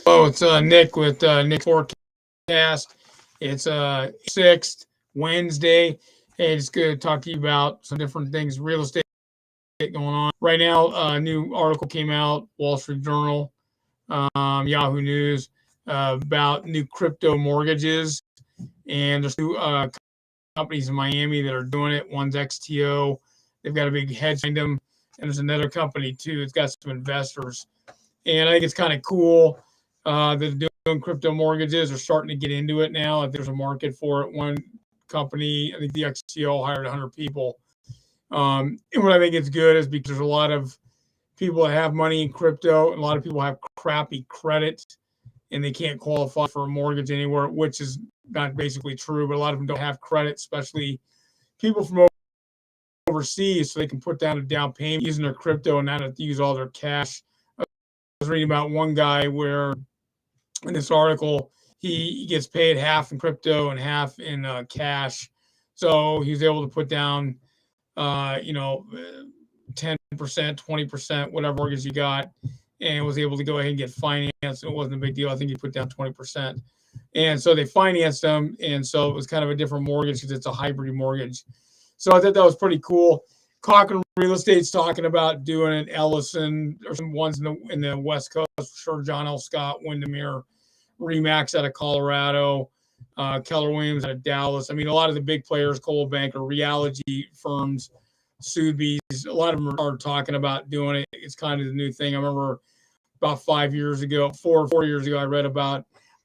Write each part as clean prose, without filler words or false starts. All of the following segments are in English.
Oh, it's Nick with Nick Forecast. It's 6th Wednesday. Hey, it's good to talk to you about some different things, real estate going on right now. A new article came out, Wall Street Journal, Yahoo News, about new crypto mortgages, and there's two companies in Miami that are doing it. One's XTO. They've got a big hedge behind them, and there's another company too. It's got some investors, and I think it's kind of cool. That doing crypto mortgages are starting to get into it now. I think there's a market for it. One company, I think the XTO hired 100 people. And what I think is good is because there's a lot of people that have money in crypto, and a lot of people have crappy credit, and they can't qualify for a mortgage anywhere, which is not basically true. But a lot of them don't have credit, especially people from overseas, so they can put down a down payment using their crypto and not have to use all their cash. I was reading about one guy where in this article, he gets paid half in crypto and half in cash. So he's able to put down, 10%, 20%, whatever mortgage you got, and was able to go ahead and get financed. It wasn't a big deal. I think he put down 20%. And so they financed him. And so it was kind of a different mortgage because it's a hybrid mortgage. So I thought that was pretty cool. Cochran Real Estate's talking about doing it. Ellison, there's some ones in the West Coast, for sure. John L. Scott, Windermere, Remax out of Colorado, Keller Williams out of Dallas. I mean, a lot of the big players, Coldwell Banker, Reality firms, Sotheby's, a lot of them are talking about doing it. It's kind of the new thing. I remember about 5 years ago, four years ago, I read about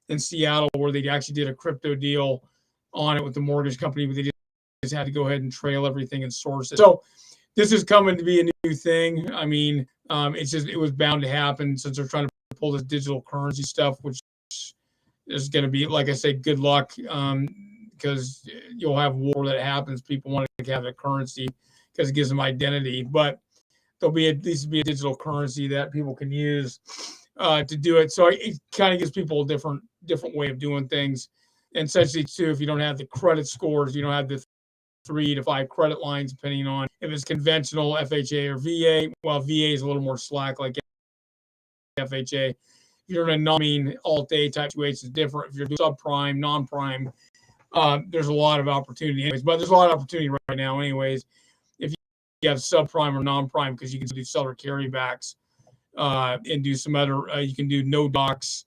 in Seattle where they actually did a crypto deal on it with the mortgage company, but they just had to go ahead and trail everything and source it. So this is coming to be a new thing. I mean, it was bound to happen since they're trying to pull this digital currency stuff, which is going to be, like I said, good luck, because you'll have war that happens. People want to have a currency because it gives them identity, but there'll be at least be a digital currency that people can use to do it. So it kind of gives people a different way of doing things. And essentially, too, if you don't have the credit scores, you don't have the 3 to 5 credit lines, depending on if it's conventional, FHA, or VA. Well, VA is a little more slack, like FHA. If you're in a Alt-A type situation, it's different. If you're doing subprime, non-prime, there's a lot of opportunity anyways. But there's a lot of opportunity right now anyways. If you have subprime or non-prime, because you can do seller carrybacks and do some other, you can do no docs.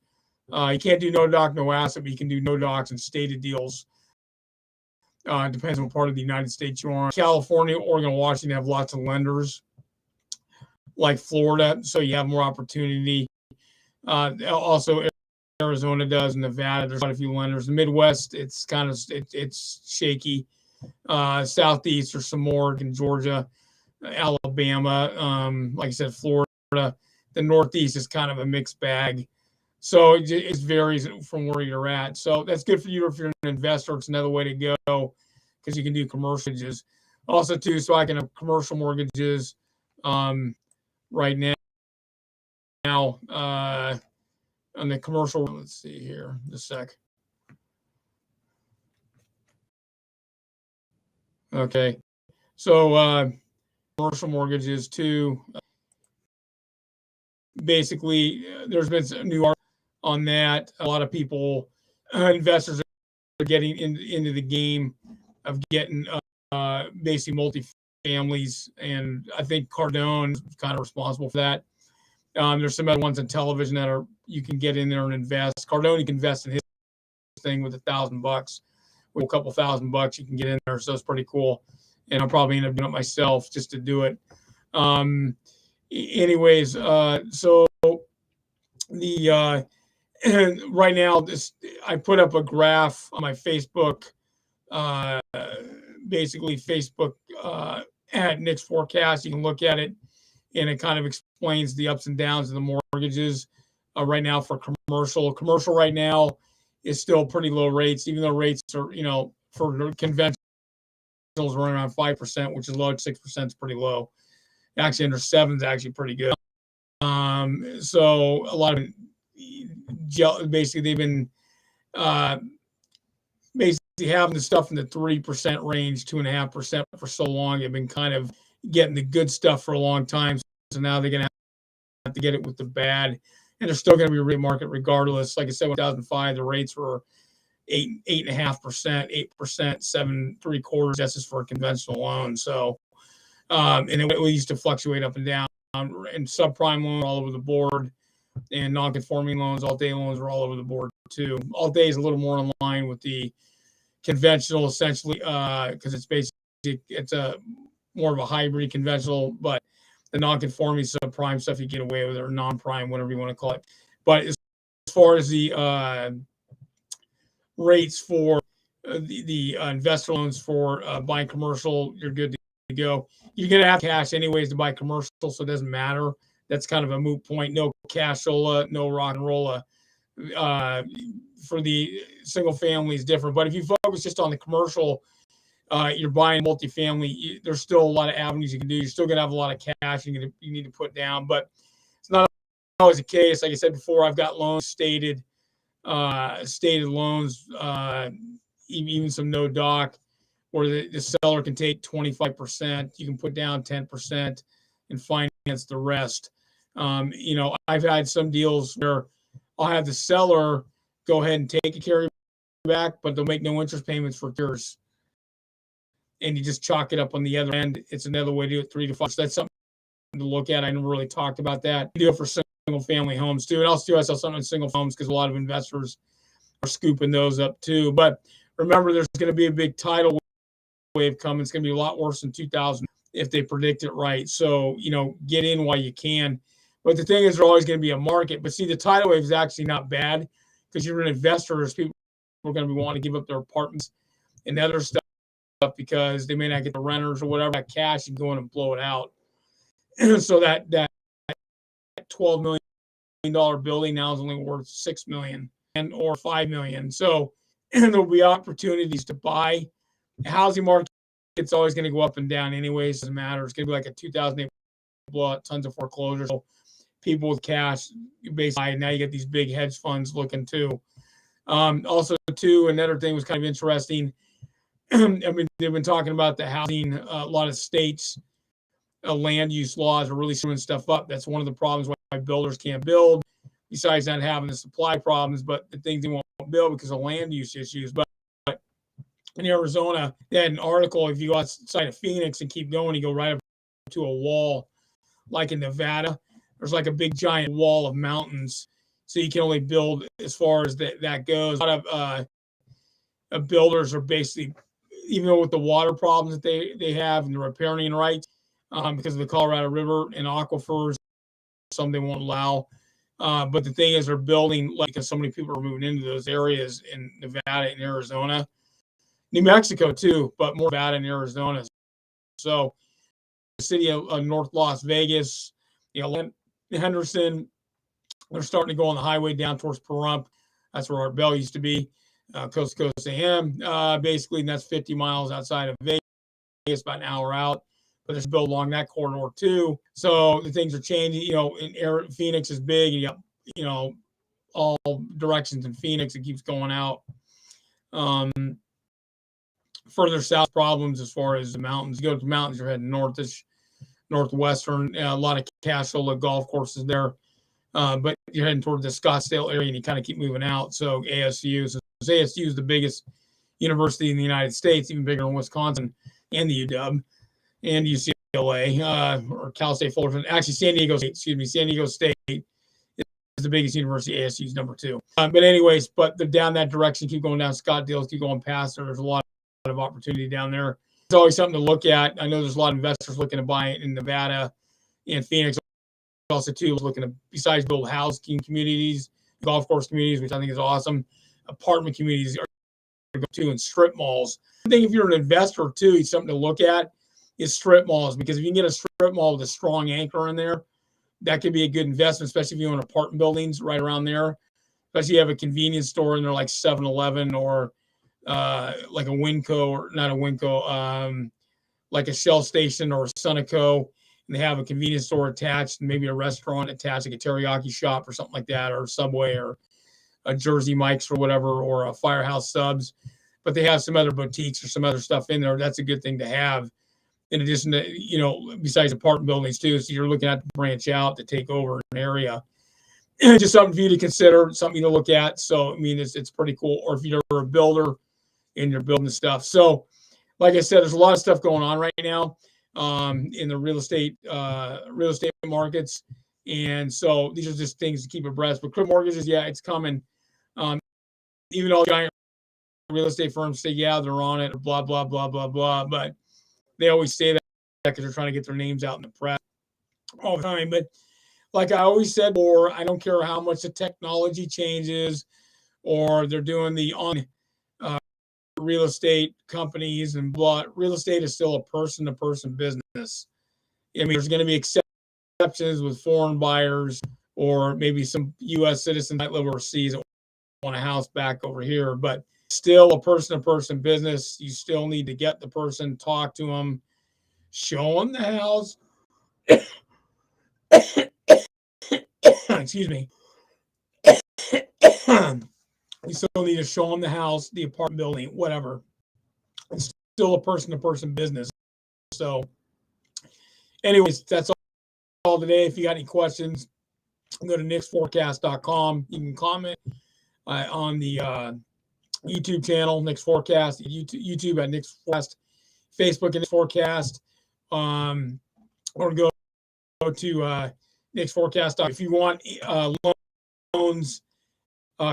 You can't do no doc, no asset, but you can do no docs and stated deals. It depends on what part of the United States you're on. California, Oregon, Washington have lots of lenders, like Florida, so you have more opportunity. Also, Arizona does, Nevada, there's quite a few lenders. The Midwest, it's kind of it's shaky. Southeast, there's some more in Georgia, Alabama, like I said, Florida. The Northeast is kind of a mixed bag. So it varies from where you're at. So that's good for you if you're an investor. It's another way to go because you can do commercial mortgages. Also, too, so I can have commercial mortgages right now on the commercial. Let's see here, just a sec. Okay, so commercial mortgages too. Basically, there's been some new art on that. A lot of people, investors, are getting into the game of getting basically multi-families, and I think Cardone is kind of responsible for that. There's some other ones on television that you can get in there and invest. Cardone, you can invest in his thing with $1,000. With a couple $1,000, you can get in there, so it's pretty cool. And I'll probably end up doing it myself just to do it. Anyways, so the right now, I put up a graph on my Facebook, basically Facebook at Nick's Forecast. You can look at it, and it kind of explains the ups and downs of the mortgages right now for commercial. Commercial right now is still pretty low rates, even though rates are, for conventional running around 5%, which is low. 6% is pretty low. Actually, under 7 is actually pretty good. So a lot of basically they've been basically having the stuff in the 3% range, 2.5% for so long. They've been kind of getting the good stuff for a long time. So now they're going to have to get it with the bad. and they're still going to be rate market regardless. Like I said, in 2005, the rates were 8.5%, 8%, 7.75%. That's just for a conventional loan. So, and it used to fluctuate up and down. And subprime loans all over the board, and non-conforming loans, all-day loans are all over the board too. All-day is a little more in line with the conventional, essentially, because it's a more of a hybrid conventional, but the non-conforming subprime stuff you get away with, or non-prime, whatever you want to call it. But as far as the rates for the investor loans for buying commercial, you're good to go. You're going to have cash anyways to buy commercial, so it doesn't matter. That's kind of a moot point. No cashola, no rock and rolla. For the single family is different. But if you focus just on the commercial, you're buying multifamily, there's still a lot of avenues you can do. You're still going to have a lot of cash you need to put down, but it's not always the case. Like I said before, I've got loans stated loans, even some no doc, where the seller can take 25%. You can put down 10% and finance the rest. I've had some deals where I'll have the seller go ahead and take a carryback, but they'll make no interest payments for years. And you just chalk it up on the other end. It's another way to do it, 3 to 5. So that's something to look at. I never really talked about that. We do it for single family homes too. And I saw something in single homes because a lot of investors are scooping those up too. But remember, there's going to be a big tidal wave coming. It's going to be a lot worse than 2000 if they predict it right. So, get in while you can. But the thing is, there's always going to be a market. But see, the tidal wave is actually not bad because you're an investor. People are going to be wanting to give up their apartments and other stuff because they may not get the renters or whatever, that cash, and go in and blow it out. So that $12 million building now is only worth $6 million or $5 million. So there'll be opportunities to buy. The housing market, it's always going to go up and down anyways. Doesn't matter. It's going to be like a 2008 blowout, tons of foreclosures. So people with cash, basically, now you get these big hedge funds looking too. Also, too, another thing was kind of interesting. I mean, they've been talking about the housing. A lot of states' land use laws are really screwing stuff up. That's one of the problems why builders can't build, besides not having the supply problems, but the things they won't build because of land use issues. But in Arizona, they had an article. If you go outside of Phoenix and keep going, you go right up to a wall, like in Nevada. There's like a big giant wall of mountains, so you can only build as far as that goes. A lot of builders are basically, even though with the water problems that they have and the riparian rights, because of the Colorado River and aquifers, some they won't allow. But the thing is, they're building because so many people are moving into those areas in Nevada and Arizona, New Mexico too, but more Nevada and Arizona. So the city of North Las Vegas, Henderson, they're starting to go on the highway down towards Pahrump. That's where Art Bell used to be. Coast to coast to him, basically, and that's 50 miles outside of Vegas, about an hour out. But there's built along that corridor too. So the things are changing. Phoenix is big, and you got all directions in Phoenix. It keeps going out. Further south, problems as far as the mountains. You go to the mountains, you're heading northish, northwestern. A lot of cashola golf courses there. But you're heading toward the Scottsdale area, and you kind of keep moving out. So ASU is the biggest university in the United States, even bigger than Wisconsin and the UW and UCLA or Cal State Fullerton. Actually, San Diego State is the biggest university. ASU is number 2. But anyways, they're down that direction. Keep going down Scottsdale. Keep going past there. There's a lot of opportunity down there. It's always something to look at. I know there's a lot of investors looking to buy it in Nevada and Phoenix. Also, too, looking to, besides build housing communities, golf course communities, which I think is awesome, apartment communities are going to, and strip malls. I think if you're an investor, too, it's something to look at is strip malls, because if you can get a strip mall with a strong anchor in there, that could be a good investment, especially if you own apartment buildings right around there. Especially if you have a convenience store in there like 7-Eleven or like a Winco, or not a Winco, like a Shell Station or a Sunoco, and they have a convenience store attached, and maybe a restaurant attached, like a teriyaki shop or something like that, or Subway or a Jersey Mike's or whatever, or a Firehouse Subs. But they have some other boutiques or some other stuff in there. That's a good thing to have. In addition to, besides apartment buildings too. So you're looking at to branch out to take over an area. just something for you to consider, something to look at. So I mean, it's pretty cool. Or if you're a builder and you're building stuff. So like I said, there's a lot of stuff going on right now in the real estate markets, and so these are just things to keep abreast. But crypto mortgages, yeah, it's coming. Um, Even though giant real estate firms say, yeah, they're on it, blah blah blah blah blah, but they always say that because they're trying to get their names out in the press all the time. But like I always said, or I don't care how much the technology changes, or they're doing the on real estate companies and blah. Real estate is still a person-to-person business. I mean, there's going to be exceptions with foreign buyers or maybe some U.S. citizens that live overseas that want a house back over here, but still a person-to-person business. You still need to get the person, talk to them, show them the house. Excuse me. You still need to show them the house, the apartment building, whatever. It's still a person-to-person business. So, anyways, that's all today. If you got any questions, go to nickforecast.com. You can comment on the YouTube channel, Nick's Forecast, YouTube at Nick's Forecast, Facebook at Nick's Forecast, or go to Nick's Forecast. If you want loans,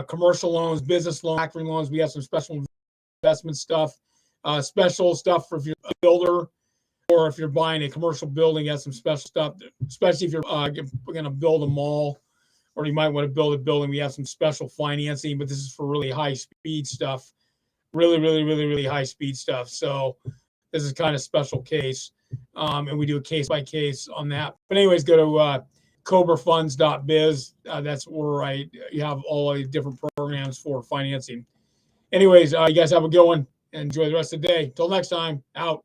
commercial loans, business loans, factoring loans, we have some special investment stuff, special stuff for if you're a builder or if you're buying a commercial building, you have some special stuff, especially if you're going to build a mall or you might want to build a building. We have some special financing, but this is for really high speed stuff, really high speed stuff. So this is kind of special case, and we do a case by case on that. But anyways, go to cobrafunds.biz. That's where you have all the different programs for financing. Anyways, you guys have a good one and enjoy the rest of the day. Till next time, out.